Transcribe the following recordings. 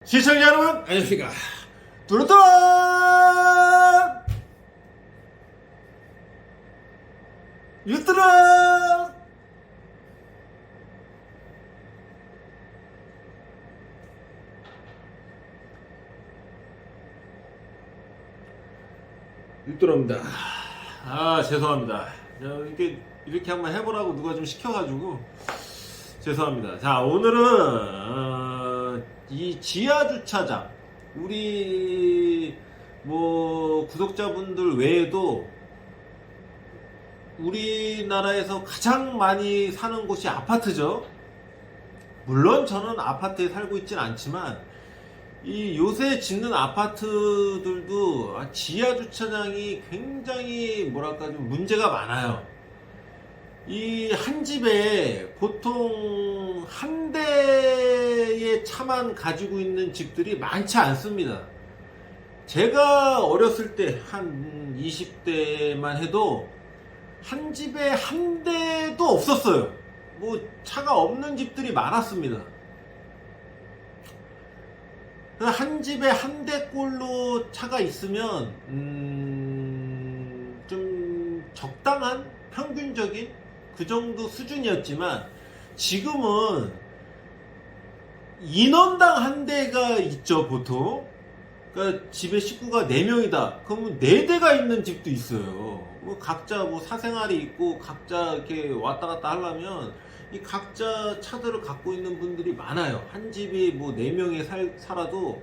시청자 여러분 안녕하십니까. 뚜루뚜루 유뚜루 유뚜로입니다. 죄송합니다. 이렇게 한번 해보라고 누가 좀 시켜가지고 죄송합니다. 자, 오늘은 이 지하주차장 우리 구독자분들 외에도 우리나라에서 가장 많이 사는 곳이 아파트죠. 물론 저는 아파트에 살고 있진 않지만 이 요새 짓는 아파트들도 지하 주차장이 굉장히 좀 문제가 많아요. 이 한 집에 보통 한 대의 차만 가지고 있는 집들이 많지 않습니다. 제가 어렸을 때 한 20대만 해도 한 집에 한 대도 없었어요. 차가 없는 집들이 많았습니다. 한 집에 한 대꼴로 차가 있으면 좀 적당한 평균적인 그 정도 수준이었지만 지금은 인원당 한 대가 있죠. 보통 그러니까 집에 식구가 4명이다 그러면 4대가 있는 집도 있어요. 각자 사생활이 있고 각자 이렇게 왔다 갔다 하려면 이 각자 차들을 갖고 있는 분들이 많아요. 한 집이 4명이 살아도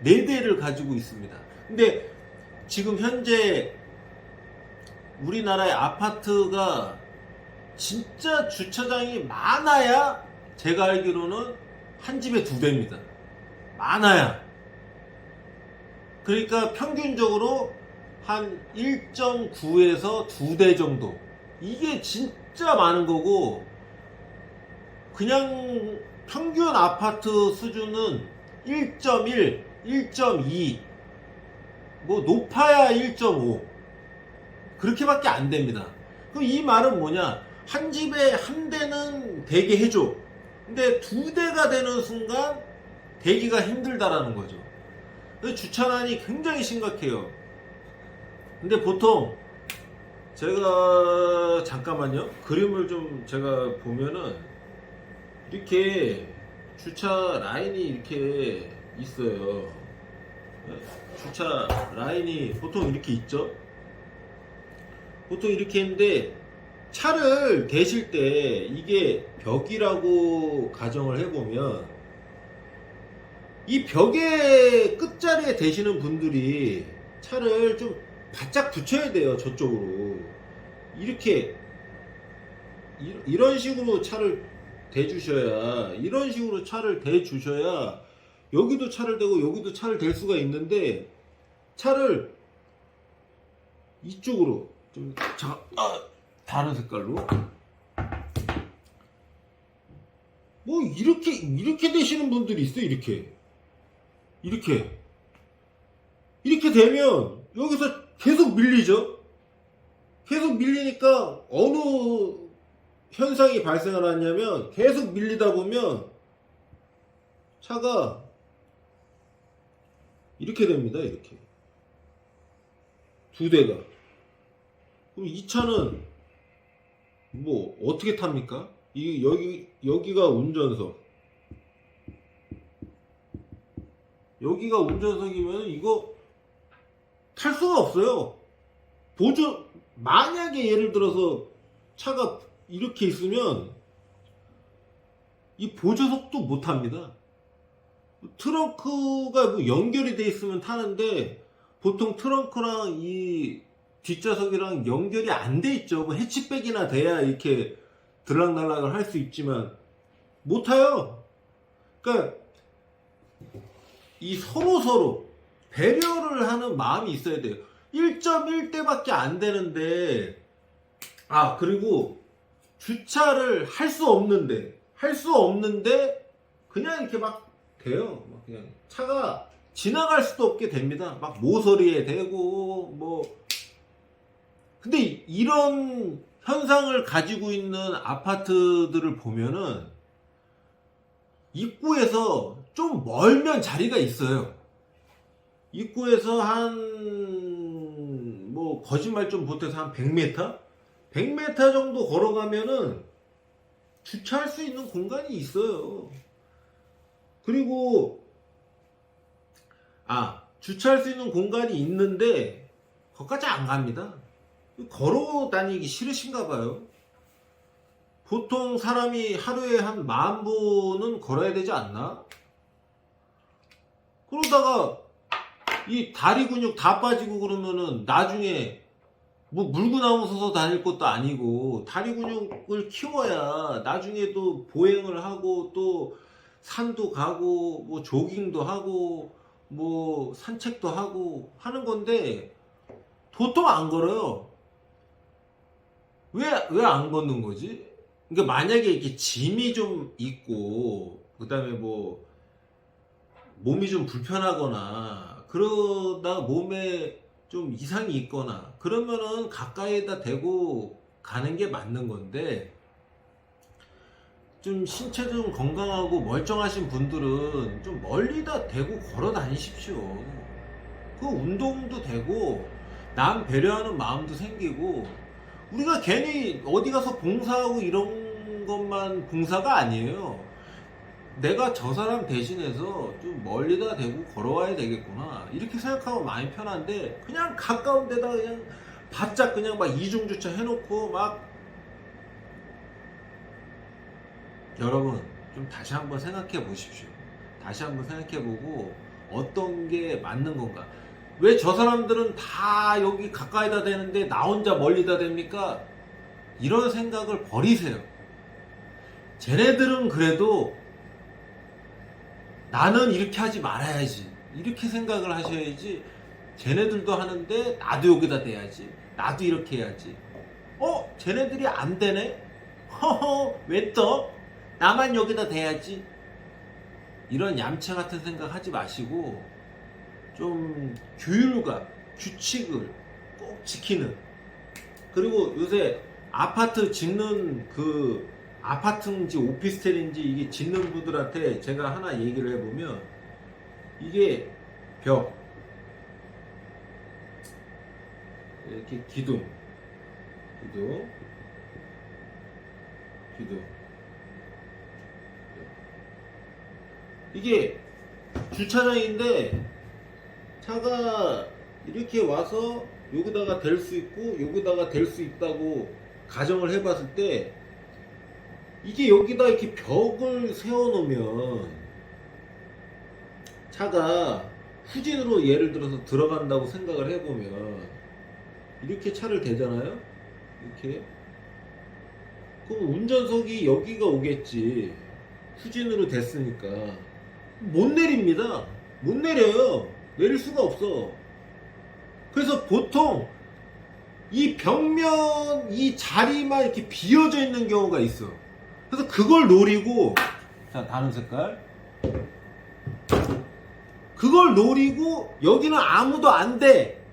4대를 가지고 있습니다. 근데 지금 현재 우리나라의 아파트가 진짜 주차장이 많아야 제가 알기로는 한 집에 2대입니다. 많아야. 그러니까 평균적으로 한 1.9에서 2대 정도. 이게 진짜 많은 거고 그냥 평균 아파트 수준은 1.1, 1.2, 높아야 1.5 그렇게밖에 안 됩니다. 그럼 이 말은 뭐냐? 한 집에 한 대는 대게 해줘. 근데 2대가 되는 순간 대기가 힘들다라는 거죠. 그래서 주차난이 굉장히 심각해요. 근데 보통 제가 잠깐만요. 그림을 좀 제가 보면은 이렇게 주차 라인이 이렇게 있어요. 주차 라인이 보통 이렇게 있죠. 보통 이렇게 있는데 차를 대실 때 이게 벽이라고 가정을 해보면 이 벽의 끝자리에 대시는 분들이 차를 좀 바짝 붙여야 돼요. 저쪽으로 이렇게 이런 식으로 차를 대주셔야 여기도 차를 대고 여기도 차를 댈 수가 있는데 차를 이쪽으로 좀 다른 색깔로 이렇게 되시는 분들이 있어요. 이렇게 되면 여기서 계속 밀리죠. 계속 밀리니까 어느 현상이 발생을 하냐면 계속 밀리다 보면 차가 이렇게 됩니다. 이렇게 2대가. 그럼 이 차는 어떻게 탑니까? 여기가 운전석. 여기가 운전석이면 이거 탈 수가 없어요. 만약에 예를 들어서 차가 이렇게 있으면 이 보조석도 못 탑니다. 트렁크가 연결이 돼 있으면 타는데 보통 트렁크랑 이 뒷좌석이랑 연결이 안 돼 있죠. 해치백이나 돼야 이렇게 들락날락을 할 수 있지만 못 타요. 그러니까 이 서로 배려를 하는 마음이 있어야 돼요. 1.1대밖에 안 되는데 그리고 주차를 할 수 없는데 그냥 이렇게 돼요. 그냥 차가 지나갈 수도 없게 됩니다. 모서리에 대고 근데 이런 현상을 가지고 있는 아파트들을 보면은 입구에서 좀 멀면 자리가 있어요. 입구에서 뭐 거짓말 좀 못해서 한 100m? 100m 정도 걸어가면은 주차할 수 있는 공간이 있어요. 그리고 주차할 수 있는 공간이 있는데 거기까지 안 갑니다. 걸어 다니기 싫으신가 봐요. 보통 사람이 하루에 한 10,000보는 걸어야 되지 않나? 그러다가 이 다리 근육 다 빠지고 그러면은 나중에 뭐 물구나무 서서 다닐 것도 아니고 다리 근육을 키워야 나중에도 보행을 하고 또 산도 가고 뭐 조깅도 하고 뭐 산책도 하고 하는 건데 보통 안 걸어요. 왜 안 걷는 거지? 그러니까 만약에 이렇게 짐이 좀 있고 그다음에 뭐 몸이 좀 불편하거나 그러다 몸에 좀 이상이 있거나 그러면은 가까이에다 대고 가는 게 맞는 건데 좀 신체 좀 건강하고 멀쩡하신 분들은 좀 멀리다 대고 걸어 다니십시오. 그 운동도 되고 남 배려하는 마음도 생기고 우리가 괜히 어디 가서 봉사하고 이런 것만 봉사가 아니에요. 내가 저 사람 대신해서 좀 멀리다 대고 걸어와야 되겠구나 이렇게 생각하면 많이 편한데 그냥 가까운 데다 그냥 바짝 그냥 막 이중주차 해놓고 막 여러분 좀 다시 한번 생각해 보십시오. 다시 한번 생각해 보고 어떤 게 맞는 건가. 왜 저 사람들은 다 여기 가까이다 대는데 나 혼자 멀리다 댑니까? 이런 생각을 버리세요. 쟤네들은 그래도 나는 이렇게 하지 말아야지 이렇게 생각을 하셔야지. 쟤네들도 하는데 나도 여기다 대야지 나도 이렇게 해야지. 쟤네들이 안 되네? 허허 왜 또? 나만 여기다 대야지. 이런 얌체 같은 생각 하지 마시고 좀 규율과 규칙을 꼭 지키는. 그리고 요새 아파트 짓는 그 아파트인지 오피스텔인지 이게 짓는 분들한테 제가 하나 얘기를 해보면 이게 벽 이렇게 기둥 이게 주차장인데 차가 이렇게 와서 여기다가 댈 수 있고 여기다가 댈 수 있다고 가정을 해봤을 때 이게 여기다 이렇게 벽을 세워놓으면 차가 후진으로 예를 들어서 들어간다고 생각을 해보면 이렇게 차를 대잖아요. 이렇게 그럼 운전석이 여기가 오겠지. 후진으로 됐으니까 못 내립니다. 못 내려요. 내릴 수가 없어. 그래서 보통 이 벽면 이 자리만 이렇게 비어져 있는 경우가 있어. 그래서 그걸 노리고 자 다른 색깔 그걸 노리고 여기는 아무도 안 돼.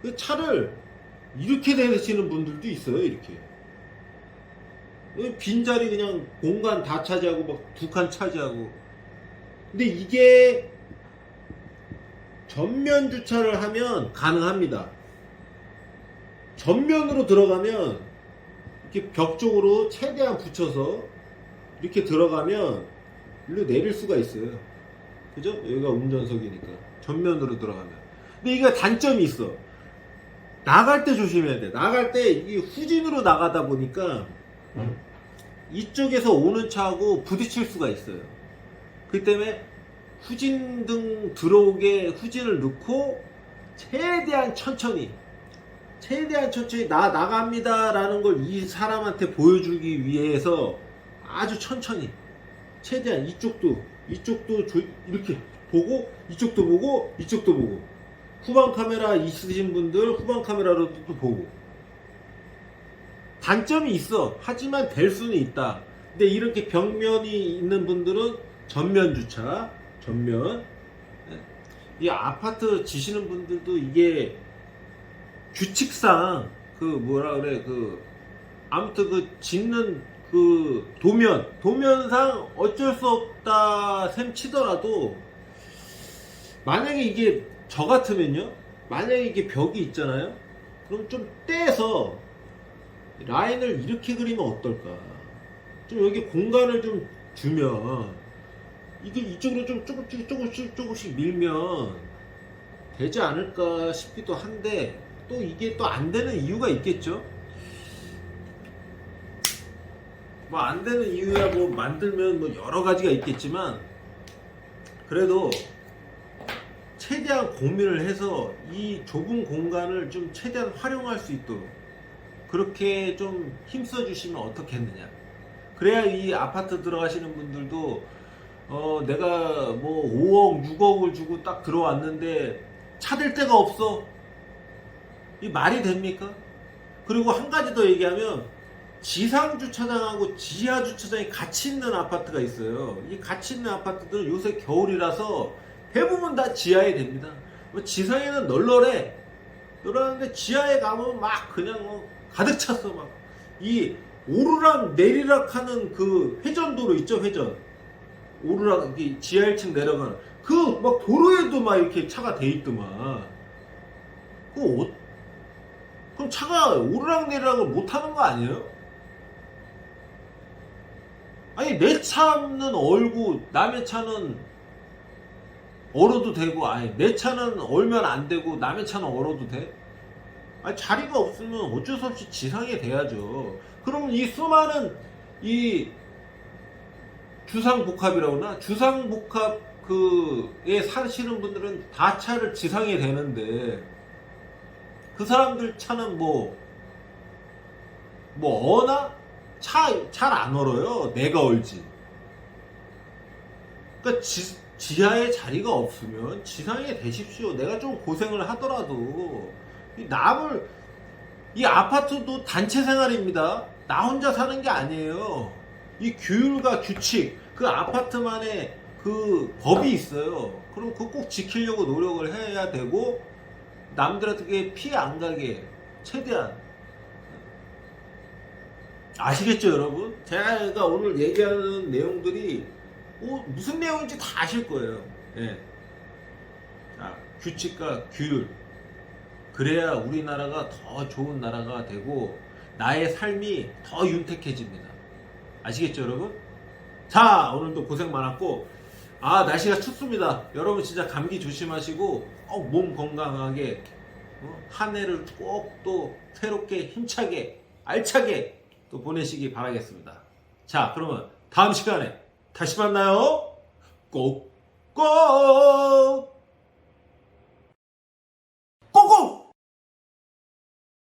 그 차를 이렇게 대시는 분들도 있어요. 이렇게 빈자리 그냥 공간 다 차지하고 막 2칸 차지하고. 근데 이게 전면 주차를 하면 가능합니다. 전면으로 들어가면 이렇게 벽 쪽으로 최대한 붙여서 이렇게 들어가면 일로 내릴 수가 있어요. 그죠? 여기가 운전석이니까 전면으로 들어가면. 근데 이게 단점이 있어. 나갈 때 조심해야 돼. 나갈 때 이게 후진으로 나가다 보니까 이쪽에서 오는 차하고 부딪힐 수가 있어요. 그 때문에 후진등 들어오게 후진을 넣고 최대한 천천히 나 나갑니다 라는 걸 이 사람한테 보여주기 위해서 아주 천천히 최대한 이쪽도 이렇게 보고 이쪽도 보고 후방 카메라 있으신 분들 후방 카메라로도 또 보고. 단점이 있어. 하지만 될 수는 있다. 근데 이렇게 벽면이 있는 분들은 전면 주차, 전면. 이 아파트 지시는 분들도 이게 규칙상 그 뭐라 그래 아무튼 그 짓는 그 도면상 어쩔 수 없다 셈 치더라도 만약에 이게 저 같으면요, 만약에 이게 벽이 있잖아요, 그럼 좀 떼서 라인을 이렇게 그리면 어떨까. 좀 여기 공간을 좀 주면 이게 이쪽으로 좀 조금씩 밀면 되지 않을까 싶기도 한데, 또 이게 또 안 되는 이유가 있겠죠. 뭐 안 되는 이유야 뭐 만들면 뭐 여러 가지가 있겠지만, 그래도 최대한 고민을 해서 이 좁은 공간을 좀 최대한 활용할 수 있도록 그렇게 좀 힘써 주시면 어떻겠느냐. 그래야 이 아파트 들어가시는 분들도 내가 뭐 5억 6억을 주고 딱 들어왔는데 찾을 데가 없어, 이 말이 됩니까? 그리고 한 가지 더 얘기하면, 지상 주차장하고 지하 주차장이 같이 있는 아파트가 있어요. 이 같이 있는 아파트들은 요새 겨울이라서 대부분 다 지하에 됩니다. 뭐 지상에는 널널한데 지하에 가면 막 그냥 가득 찼어. 막 이 오르락 내리락 하는 그 회전도로 있죠, 회전. 오르락, 지하 1층 내려가는 그 막 도로에도 막 이렇게 차가 돼 있더만. 그럼 차가 오르락 내리락을 못 하는 거 아니에요? 아니, 내 차는 얼고 남의 차는 얼어도 되고, 아니 내 차는 얼면 안 되고 남의 차는 얼어도 돼? 아니, 자리가 없으면 어쩔 수 없이 지상에 돼야죠. 그럼 이 수많은 이 주상복합이라고 하나? 주상복합 그에 사시는 분들은 다 차를 지상에 대는데, 그 사람들 차는 어나? 잘 안 얼어요. 내가 얼지. 그러니까 지하에 자리가 없으면 지상에 대십시오. 내가 좀 고생을 하더라도 이 아파트도 단체 생활입니다. 나 혼자 사는 게 아니에요. 이 규율과 규칙, 그 아파트만의 그 법이 있어요. 그럼 그거 꼭 지키려고 노력을 해야 되고, 남들한테 피해 안 가게 최대한. 아시겠죠, 여러분? 제가 오늘 얘기하는 내용들이 무슨 내용인지 다 아실 거예요. 예. 자, 규칙과 규율. 그래야 우리나라가 더 좋은 나라가 되고 나의 삶이 더 윤택해집니다. 아시겠죠, 여러분? 자, 오늘도 고생 많았고, 날씨가 춥습니다. 여러분 진짜 감기 조심하시고 몸 건강하게 한 해를 꼭 또 새롭게 힘차게 알차게 또 보내시기 바라겠습니다. 자, 그러면 다음 시간에 다시 만나요. 꼭